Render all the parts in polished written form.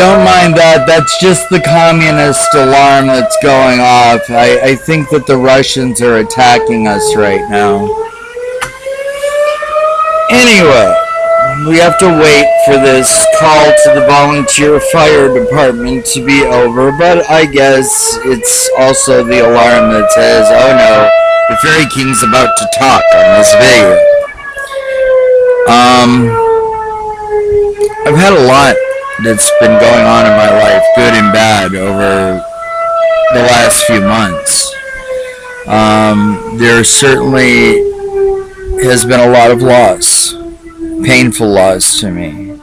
don't mind that. That's just the communist alarm that's going off. I think that the Russians are attacking us right now. Anyway, we have to wait for this call to the volunteer fire department to be over, but I guess it's also the alarm that says, oh no, the Fairy King's about to talk on this video. I've had a lot that's been going on in my life, good and bad, over the last few months. There certainly has been a lot of loss, painful loss to me.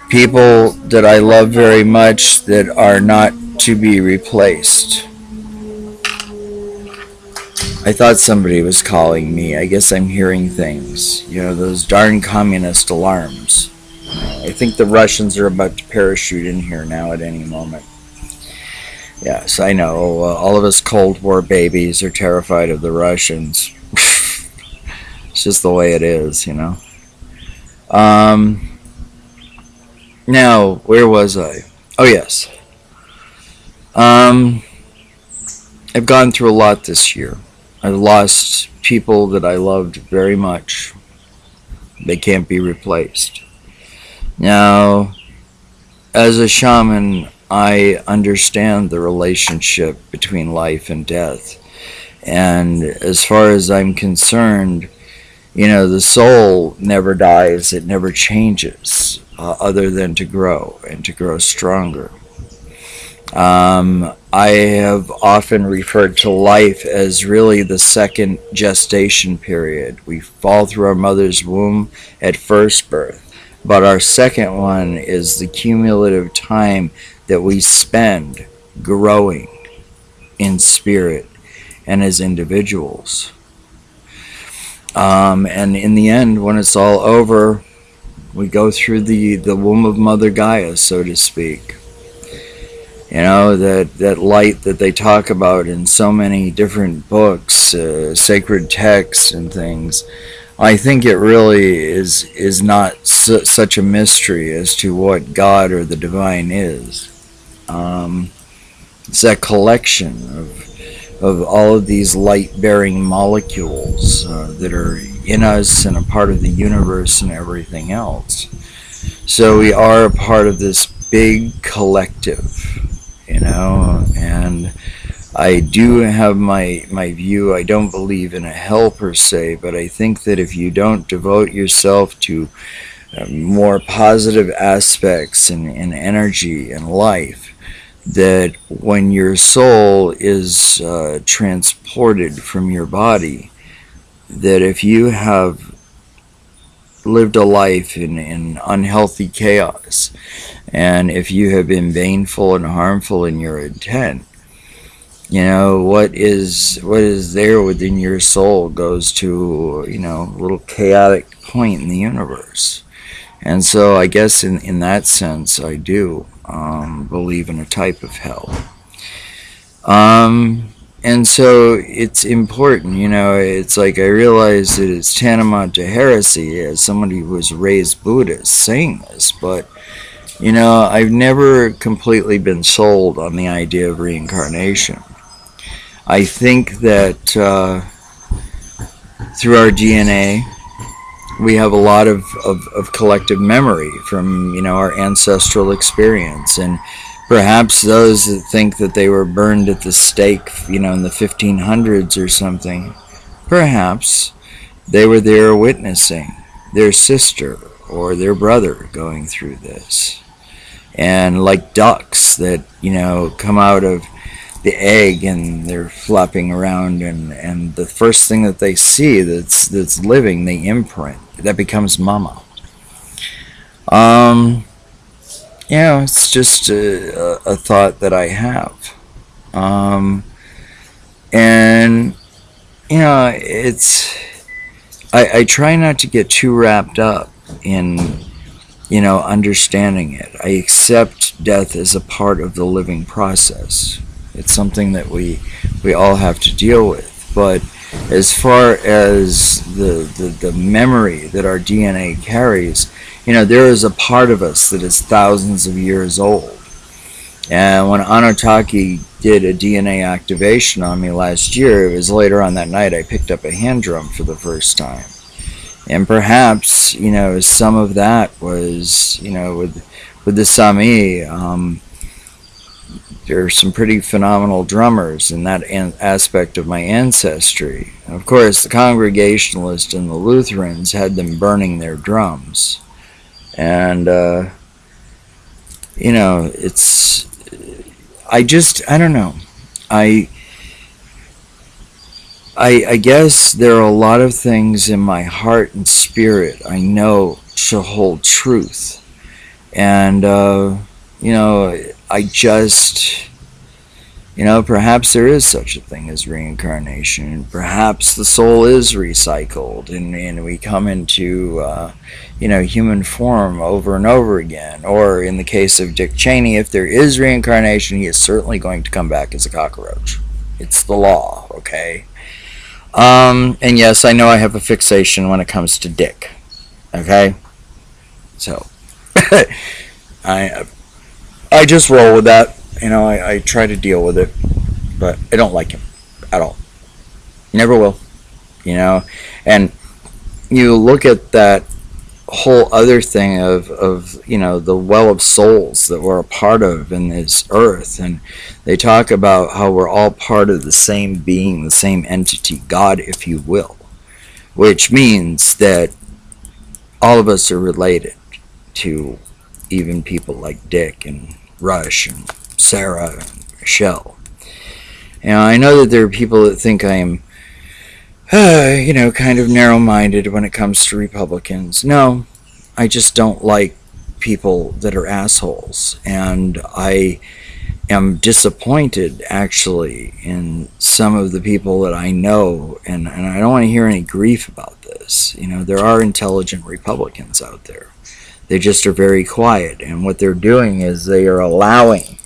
People that I love very much that are not to be replaced. I thought somebody was calling me. I guess I'm hearing things. You know, those darn communist alarms. I think the Russians are about to parachute in here now at any moment. Yes, I know. All of us Cold War babies are terrified of the Russians. It's just the way it is, you know. Now, where was I? Oh, yes. I've gone through a lot this year. I've lost people that I loved very much. They can't be replaced. Now, as a shaman, I understand the relationship between life and death. And as far as I'm concerned, you know, the soul never dies, it never changes, other than to grow and to grow stronger. I have often referred to life as really the second gestation period. We fall through our mother's womb at first birth, but our second one is the cumulative time that we spend growing in spirit and as individuals. And in the end, when it's all over, we go through the womb of Mother Gaia, so to speak. You know, that light that they talk about in so many different books, sacred texts and things. I think it really is not such a mystery as to what God or the divine is. It's that collection of all of these light-bearing molecules that are in us and a part of the universe and everything else. So we are a part of this big collective, you know, and I do have my view. I don't believe in a hell per se, but I think that if you don't devote yourself to more positive aspects and energy and life, that when your soul is transported from your body, that if you have lived a life in unhealthy chaos, and if you have been baneful and harmful in your intent, you know, what is there within your soul goes to, you know, a little chaotic point in the universe. And so I guess in that sense I do believe in a type of hell. And so it's important, you know, it's like I realize that it's tantamount to heresy as somebody who was raised Buddhist saying this, but, you know, I've never completely been sold on the idea of reincarnation. I think that through our DNA, we have a lot of collective memory from, you know, our ancestral experience, and perhaps those that think that they were burned at the stake, you know, in the 1500s or something, perhaps they were there witnessing their sister or their brother going through this. And like ducks that, you know, come out of the egg and they're flopping around, and the first thing that they see that's living, they imprint. That becomes mama. You know, it's just a thought that I have. And, you know, it's... I try not to get too wrapped up in, you know, understanding it. I accept death as a part of the living process. It's something that we all have to deal with. But as far as the memory that our DNA carries, you know, there is a part of us that is thousands of years old. And when Anotaki did a DNA activation on me last year, it was later on that night I picked up a hand drum for the first time. And perhaps, some of that was, with the Sami, there are some pretty phenomenal drummers in that aspect of my ancestry. Of course, the Congregationalists and the Lutherans had them burning their drums. And, it's, I don't know. I guess there are a lot of things in my heart and spirit I know shall hold truth. And, I just, perhaps there is such a thing as reincarnation. Perhaps the soul is recycled and we come into, human form over and over again. Or in the case of Dick Cheney, if there is reincarnation, he is certainly going to come back as a cockroach. It's the law, okay? And yes, I know I have a fixation when it comes to Dick. Okay? So, I just roll with that. I try to deal with it. But I don't like him at all. Never will. And you look at that whole other thing of the well of souls that we're a part of in this earth, and they talk about how we're all part of the same being, the same entity, God, if you will, which means that all of us are related to even people like Dick and Rush and Sarah and Michelle. I know that there are people that think I am kind of narrow-minded when it comes to Republicans. No, I just don't like people that are assholes. And I am disappointed, actually, in some of the people that I know. And I don't want to hear any grief about this. There are intelligent Republicans out there. They just are very quiet. And what they're doing is they are allowing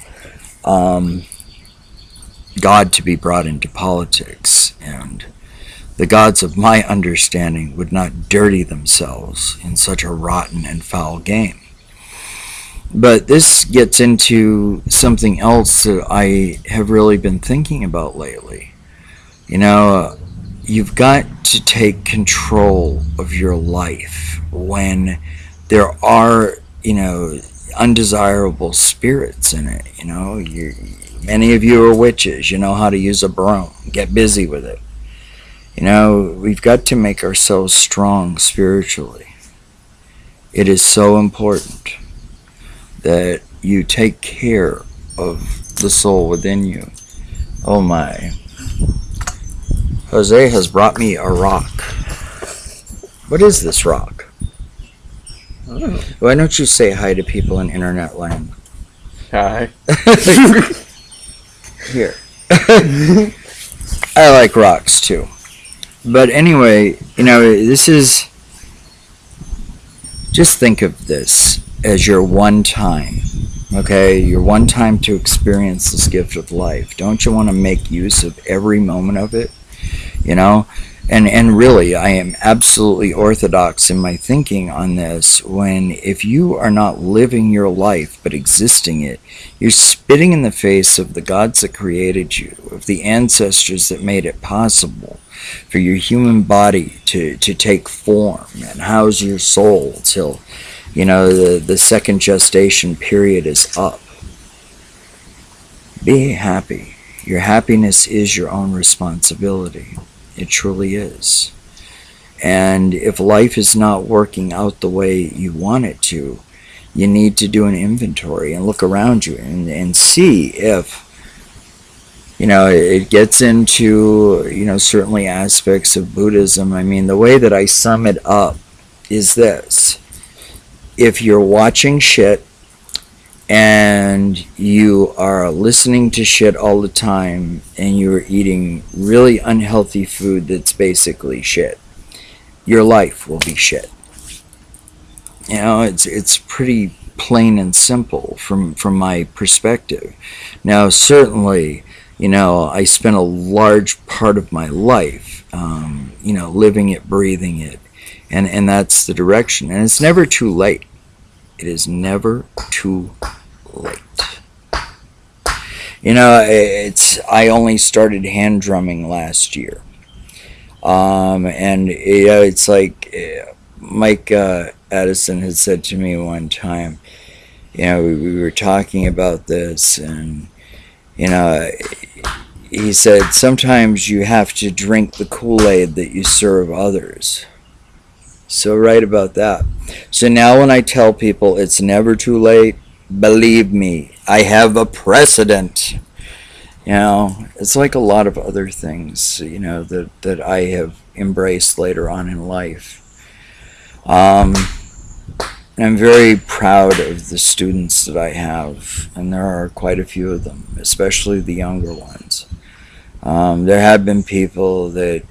God to be brought into politics. And the gods of my understanding would not dirty themselves in such a rotten and foul game. But this gets into something else that I have really been thinking about lately. You've got to take control of your life when there are, undesirable spirits in it. Many of you are witches. You know how to use a broom. Get busy with it. We've got to make ourselves strong spiritually. It is so important that you take care of the soul within you. Oh my. Jose has brought me a rock. What is this rock? Why don't you say hi to people in internet land? Hi. Here. I like rocks too. But anyway, this is... Just think of this as your one time, okay? Your one time to experience this gift of life. Don't you want to make use of every moment of it? And really, I am absolutely orthodox in my thinking on this. When if you are not living your life but existing it, you're spitting in the face of the gods that created you, of the ancestors that made it possible for your human body to take form and house your soul till, the second gestation period is up. Be happy. Your happiness is your own responsibility. It truly is. And if life is not working out the way you want it to, you need to do an inventory and look around you and see if, it gets into, certainly aspects of Buddhism. I mean, the way that I sum it up is this. If you're watching shit and you are listening to shit all the time and you're eating really unhealthy food that's basically shit, your life will be shit. It's pretty plain and simple from my perspective. Now, certainly, I spent a large part of my life, living it, breathing it, and that's the direction. And it's never too late. It is never too late. I only started hand drumming last year. And it's like Mike Addison had said to me one time, we were talking about this, and you know, he said sometimes you have to drink the Kool-Aid that you serve others. So right about that. So now when I tell people it's never too late, believe me, I have a precedent. It's like a lot of other things, that I have embraced later on in life. And I'm very proud of the students that I have, and there are quite a few of them, especially the younger ones. There have been people that,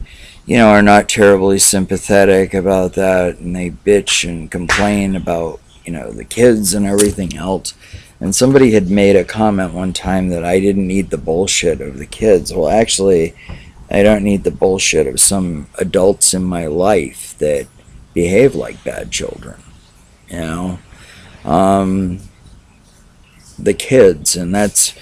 are not terribly sympathetic about that, and they bitch and complain about, the kids and everything else. And somebody had made a comment one time that I didn't need the bullshit of the kids. Well, actually, I don't need the bullshit of some adults in my life that behave like bad children. The kids, and that's,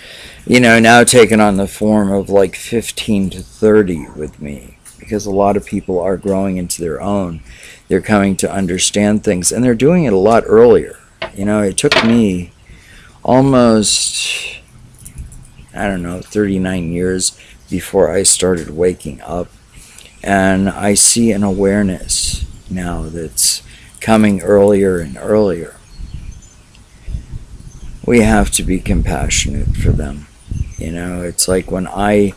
now taken on the form of like 15 to 30 with me, because a lot of people are growing into their own. They're coming to understand things, and they're doing it a lot earlier. It took me almost, 39 years before I started waking up. And I see an awareness now that's coming earlier and earlier. We have to be compassionate for them. It's like when I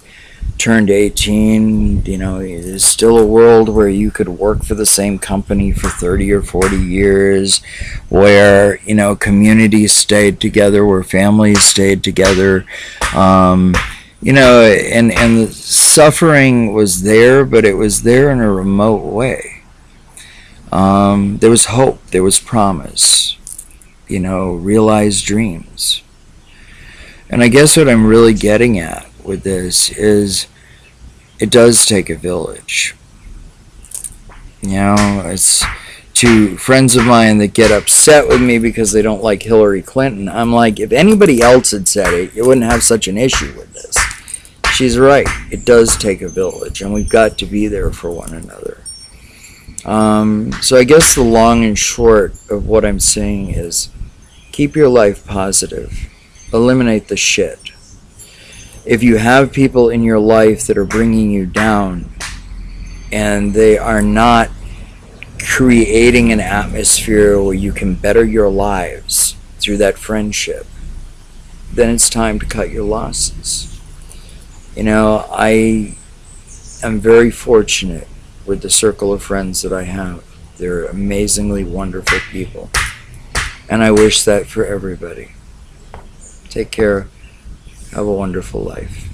turned 18, there's still a world where you could work for the same company for 30 or 40 years, where, communities stayed together, where families stayed together, and the suffering was there, but it was there in a remote way. There was hope, there was promise, realized dreams. And I guess what I'm really getting at with this is it does take a village. It's to friends of mine that get upset with me because they don't like Hillary Clinton. I'm like, if anybody else had said it, you wouldn't have such an issue with this. She's right. It does take a village, and we've got to be there for one another. So I guess the long and short of what I'm saying is keep your life positive. Eliminate the shit. If you have people in your life that are bringing you down and they are not creating an atmosphere where you can better your lives through that friendship, then it's time to cut your losses. I am very fortunate with the circle of friends that I have. They're amazingly wonderful people, and I wish that for everybody. Take care. Have a wonderful life.